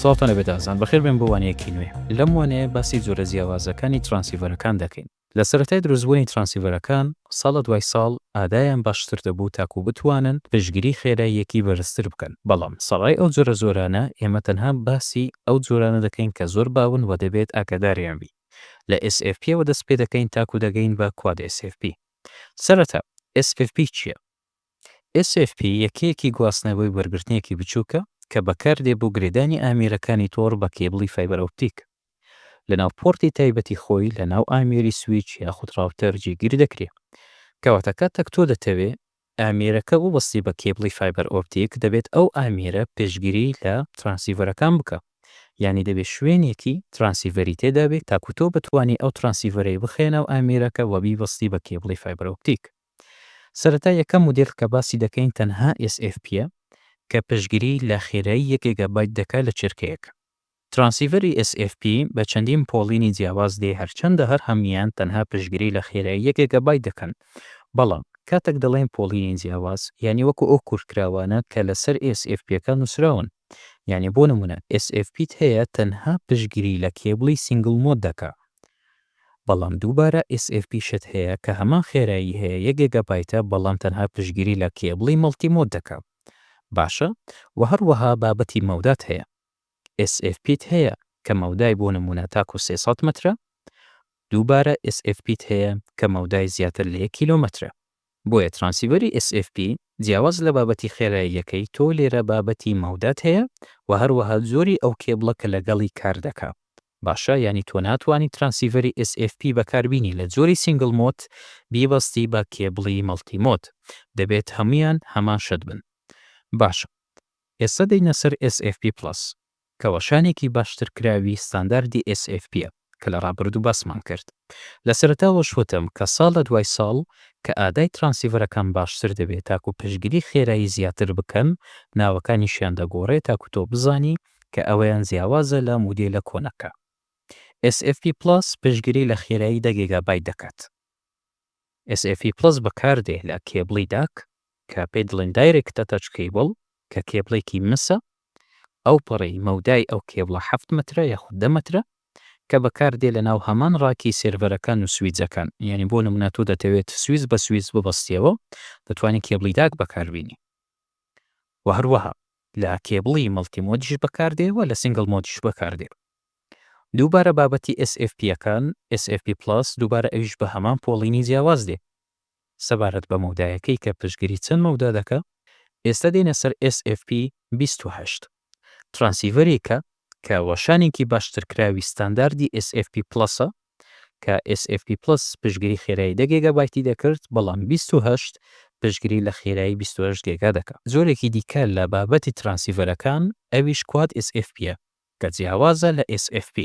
ساڵتان لەبێت ئازان بەخێر بێن بۆ وانەیەکی نوێ. لەم وانەیە باسی جۆرە جیاوازەکانی ترانسیڤەرەکان دەکەین. لە سەرەتای دروستبوونی ترانسیڤەرەکان ساڵە دوای ساڵ ئادایان باشتر دەبوو تاکو بتوانن پشتگیری خێراییەکی بەرزتر بکەن. بەڵام سەڵای ئەو جۆرە زۆرانە ئێمە تەنها باسی ئەو جۆرانە دەکەین کە زۆر باون و دەبێت ئاگاداریان بی. لە SFP وە دەست پێ دەکەین تاکو دەگەین بە کواد SFP. سەرەتا SFP چییە؟ SFP یەکەیەکی گواستنەوەی وەرگرتنیەکی بچووکە کە بەکاردێ بۆ گرێدانی ئامێرەکانی تۆڕ بە کێبڵی فایبەر ئۆپتیک. لەناو پۆرتی تایبەتی خۆی لەناو ئامێری سویچ یاخود ڕاوتەر جێگیر دەکرێت. کەواتە کاتێک تۆ دەتەوێت ئامێرەکە وەبەستی بە کێبڵی فایبەر ئۆپتیک دەبێت ئەو ئامێرە پێشگیری لە ترانسیڤەرەکان بکە. یعنی دەبێت شوێنێکی ترانسیڤەری تێدا بێت تاکو تۆ بتوانانی ئەو ترانسیڤەرەی بخێنە و ئامێرەکە وە بیبەستی بە کێبڵی فایبەر ئۆپتیک. سەرەتا یەکەم مودێل کە باسی دەکەین تەنها SFP-ە کە پشتگیری لە خێرایی 1 گیگابایت دەکات لە چرکەیەک. ترانسیڤەری SFP بە چەندین پۆڵینی جیاواز دێ هەرچەندە هەر هەمیان تەنها پشتگیری لە خێرایی 1 گیگابایت دەکەن. بەڵام کاتێک دەڵێن پۆڵینی جیاواز یعنی وەکو ئەو کورتکراوانە کە لەسەر SFP-ەکە نووسراون. یعنی بۆ نمونە SFP هەیە تەنها پشتگیری لە کێبڵی سینگل مۆد دەکات. بەڵام دووبارە SFP شت هەیە کە هەمان خێرایی هەیە 1 گیگابایتە بەڵام تەنها پشتگیری لە کێبڵی مەڵتی مۆد دەکات. باشە و هەروەها بابەتی مەودات هەیە. SFP هەیە کە مەودای بۆ نمونە تاکو 300 مترە، دووبارە SFP هەیە کە مەودای زیاتر لە 1 کیلۆمەترە. بۆیە ترانسیڤەری SFP جیاواز لە بابەتی خێراییەکەی تۆ لێرە بابەتی مەودات هەیە و هەروەها زۆری ئەو کێبڵە کە لەگەڵی کار دەکات. باشە یعنی تۆ ناتوانانی ترانسیڤەری SFP بەکاربینی لە جۆری سینگل مۆد بیبەستی بە کێبڵی مەڵتی مۆد. دەبێت هەمویان هەمان شت بن. باشە. ئێستا دەینە سەر SFP+ کە وەشانێکی باشترکراوی ستانداردی SFP-ە کە لە ڕابردوو باسمان کرد. لە سەرەتاوە شوتم کە ساڵە دوای ساڵ کە ئادای ترانسیڤەرەکان باشتر دەبێت تاکو پشتگیری خێرایی زیاتر بکەن ناوەکانیشیان دەگۆڕێت تاکو تۆ بزانی کە ئەوەیان جیاوازە لە مودێلە کۆنەکە. SFP+ پشتگیری لە خێرایی 1 گیگابایت دەکات. SFP+ بەکاردێ لە کێبڵی داک کە پێی دڵێن دایرێکت تەچ کێبڵ کە کێبڵێکی مسە ئەو پەڕی مەودای ئەو کێبڵە 7 مترە یاخود 10 مترە کە بەکاردێ لە ناو هەمان ڕاکی سێرڤەرەکان و سویچەکان. یعنی بۆ نمونە تۆ دەتەوێت سویچ بە سویچ ببەستیەوە دەتوانێت کێبڵی داک بەکاربینی. و هەروەها لە کێبڵی مەڵتی مۆدیش بەکاردێەوە لە سینگل مۆدیش بەکاردێ. دووبارە بابەتی SFP-ەکان SFP+ دووبارە ئەویش بە هەمان پۆڵینی جیاواز دێ. سەبارەت بە مەودایەکەی کە پشتگیری چەند مەودا دەکە. ئێستا دێنە سەر SFP28 ترانسیڤەرێکە کە وەشانێکی باشترکراوی ستانداردی SFP+ە کە SFP+ پشتگیری خێرایی 1 گیگابایتی دەکرد بەڵام 28 پشتگیری لە خێرایی 28 گیگا دەکات. زۆرێکی دیکە لە بابەتی ترانسیڤەرەکان ئەویش کواد SFP-ە کە جیاوازە لە SFP.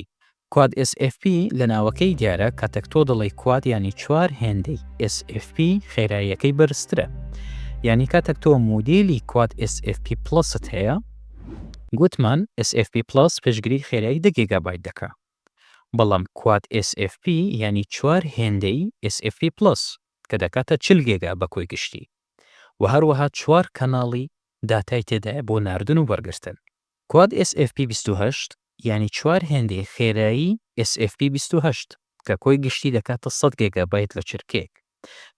کواد SFP لە ناوەکەی دیارە کاتێک تۆ دەڵێ کواد ینی 4 هێندەی SFP خێراییەکەی بەرزترە. یعنی کاتێک تۆ مودێلی کواد SFP+ت هەیە گوتمان SFP+ پشتگیری خێرایی 2 گیگابایت دەکات. بەڵام کواد SFP ینی 4 هێندەی SFP+ کە دەکاتە 40 گیگا بە کۆی گشتی و هەروەها 4 کەناڵی داتای تێدایە بۆ ناردن و وەرگرتن. کواد SFP28 ینی 4 هێندەی خێرایی SFP28 کە کۆی گشتی دەکاتە 100 گیگابایت لە چرکێک.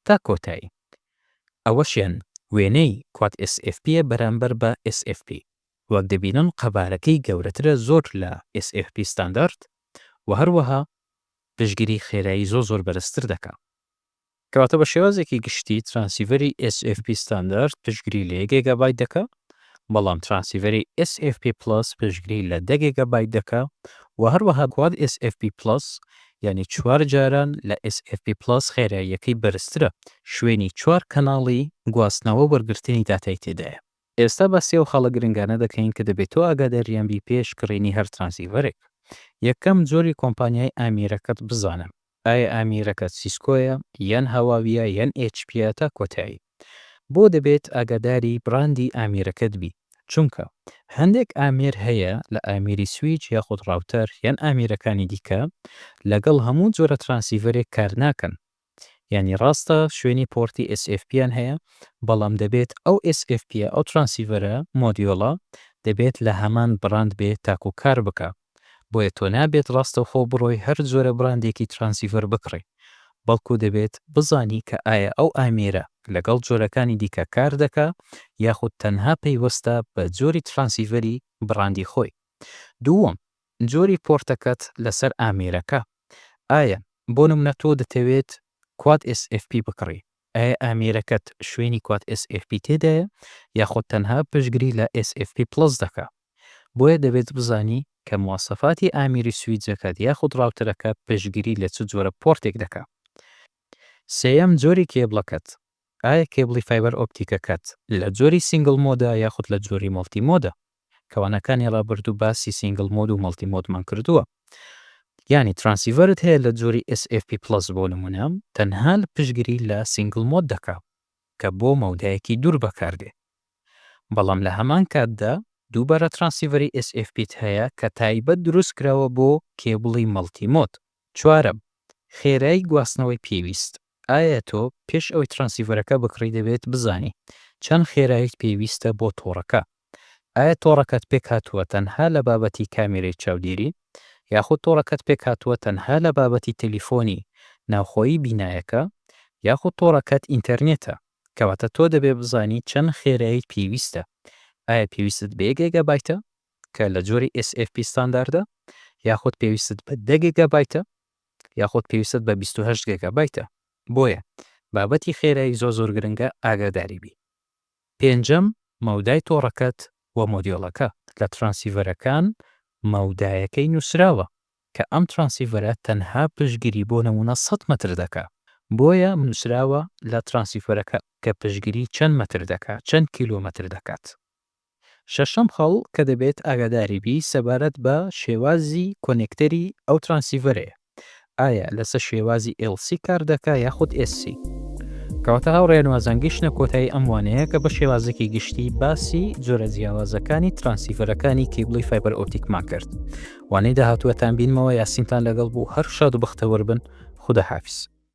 تا کۆتایی ئەوەشیان وێنەی کواد SFP بەرامبەر بە SFP وەک دەبینن قەبارەکەی گەورەترە زۆر لە SFP ستاندارد و هەروەها پشتگیری خێرایی زۆر بەرزتر دەکات. کەواتە بە شێوازێکی گشتی ترانسیڤەری SFP ستاندارد پشتگیری لە 1 گیگابایت دەکات بەڵام ترانسیڤەری SFP+ پشتگیری لە 2 گیگابایت دەکات و هەروەها کواد SFP+ یعنی 4 جاران لە SFP+ خێراییەکەی بەرزترە شوێنی 4 کەناڵی گواستنەوە وەرگرتنی داتای تێدایە. ئێستا بە سێ و خاڵە گرنگانە دەکەین کە دەبێت تۆ ئاگاداریان بی پێش کڕینی هەر ترانسیڤەرێک. یەکەم جۆری کۆمپانیای ئامێرەکەت بزانن. ئایا ئامێرەکەت سیسکۆیە یان هەواویە یان HP تا کۆتایی. بۆ دەبێت ئاگاداری براندی ئامێرەکەت بی. چونکە هەندێک ئامێر هەیە لە ئامێری سویچ یاخود ڕاوتەر یان ئامێرەکانی دیکە لەگەڵ هەموو جۆرە ترانسیڤەرێک کار ناکەن. یعنی ڕاستە شوێنی پۆرتی SFP هەیە بەڵام دەبێت ئەو SFP ئەو ترانسیڤەرە مۆدیۆڵە دەبێت لە هەمان بڕاند بێت تاکو کار بکە. بۆیە تۆ نابێت ڕاستەوخۆ بڕۆی هەر جۆرە بڕاندێکی ترانسیڤەر بکڕی، بەڵکو دەبێت بزانی کە ئایا ئەو ئامێرە لەگەڵ جۆرەکانی دیکە کار دەکا یاخود تەنها پەیوەستە بە جۆری ترانسیڤەری بڕاندی خۆی. دووەم، جۆری پۆرتەکەت لەسەر ئامێرەکە. ئایا بۆ نمونە تۆ دەتەوێت کواد SFP بکڕی، ئایا ئامێرەکەت شوێنی کواد SFP تێدایە یاخود تەنها پشتگیری لە SFP+ دەکا. بۆیە دەبێت بزانی کە مواسەفاتی ئامێری سویچەکەت یاخود ڕاوتەرەکە پشتگیری لە چ جۆرە پۆرتێک دەکا. سێیەم، جۆری کێبڵەکەت. ئایا کێبڵی فایبەر ئۆپتیکەکەت لە جۆری سینگل مۆدە یاخود لە جۆری مەڵتی مۆدە؟ کەوانەکانی ڕابردوو باسی سینگل مۆد و مەڵتی مۆدمان کردووە. یعنی ترانسیڤەرت هەیە لە جۆری SFP+ بۆ نمونە تەنها لە پشتگیری لە سینگل مۆد دەکا کە بۆ مەودایەکی دوور بەکاردێ. بەڵام لە هەمان کاتدا دووبارە ترانسیڤەری SFPت هەیە کە تایبەت دروست کراوە بۆ کێبڵی مەڵتی مۆد. چوارەم، خێرایی گواستنەوەی پێویست. ئایا تۆ پێش ئەوەی ترانسیڤەرەکە بکڕی دەبێت بزانی چەند خێراییت پێویستە بۆ تۆڕەکە. ئایا تۆڕەکەت پێک هاتووە تەنها لە بابەتی کامێرەی چاودێری یاخود تۆڕەکەت پێک هاتووە تەنها لە بابەتی تەلیفۆنی ناوخۆیی بینایەکە یاخود تۆڕەکەت ئینتەرنێتە، کەواتە تۆ دەبێت بزانی چەند خێراییت پێویستە. ئایا پێویستت بە 1 گیگابایتە کە لە جۆری SFP ستانداردە یاخود پێویستت بە 10 گیگابایتە یاخود پێویستت بە 28 گیگابایتە. بۆیە بابەتی خێرایی زۆر گرنگە ئاگاداری بی. پێنجەم، مەودای تۆڕەکەت و مۆدیۆڵەکە. لە ترانسیڤەرەکان مەودایەکەی نووسراوە کە ئەم ترانسیڤەرە تەنها پشتگیری بۆ نمونە 100 مەتر دەکا. بۆیە نووسراوە لە ترانسیڤەرەکە کە پشتگیری چەند مەتر دەکا، چەند کیلۆمەتر دەکات. شەشەم خەڵ کە دەبێت ئاگاداری بی سەبارەت بە شێوازی کۆنێکتەری ئەو ترانسیڤەرەیە. ئایا لەسەر شێوازی LC کار دەکا یاخود SC. کەواتە هاوڕێیان وازانگەشتە کۆتایی ئەموانەیە کە بە شێوازێکی گشتی باسی جۆرە جیاوازەکانی ترانسیڤەرەکانی کێبڵی فایبەر ئۆپتیکمان کرد. وانەی داهاتووەتان بینمەوە یاسینتان لەگەڵ بوو. هەر شاد و بەختەوەر بن. خوداحافیز.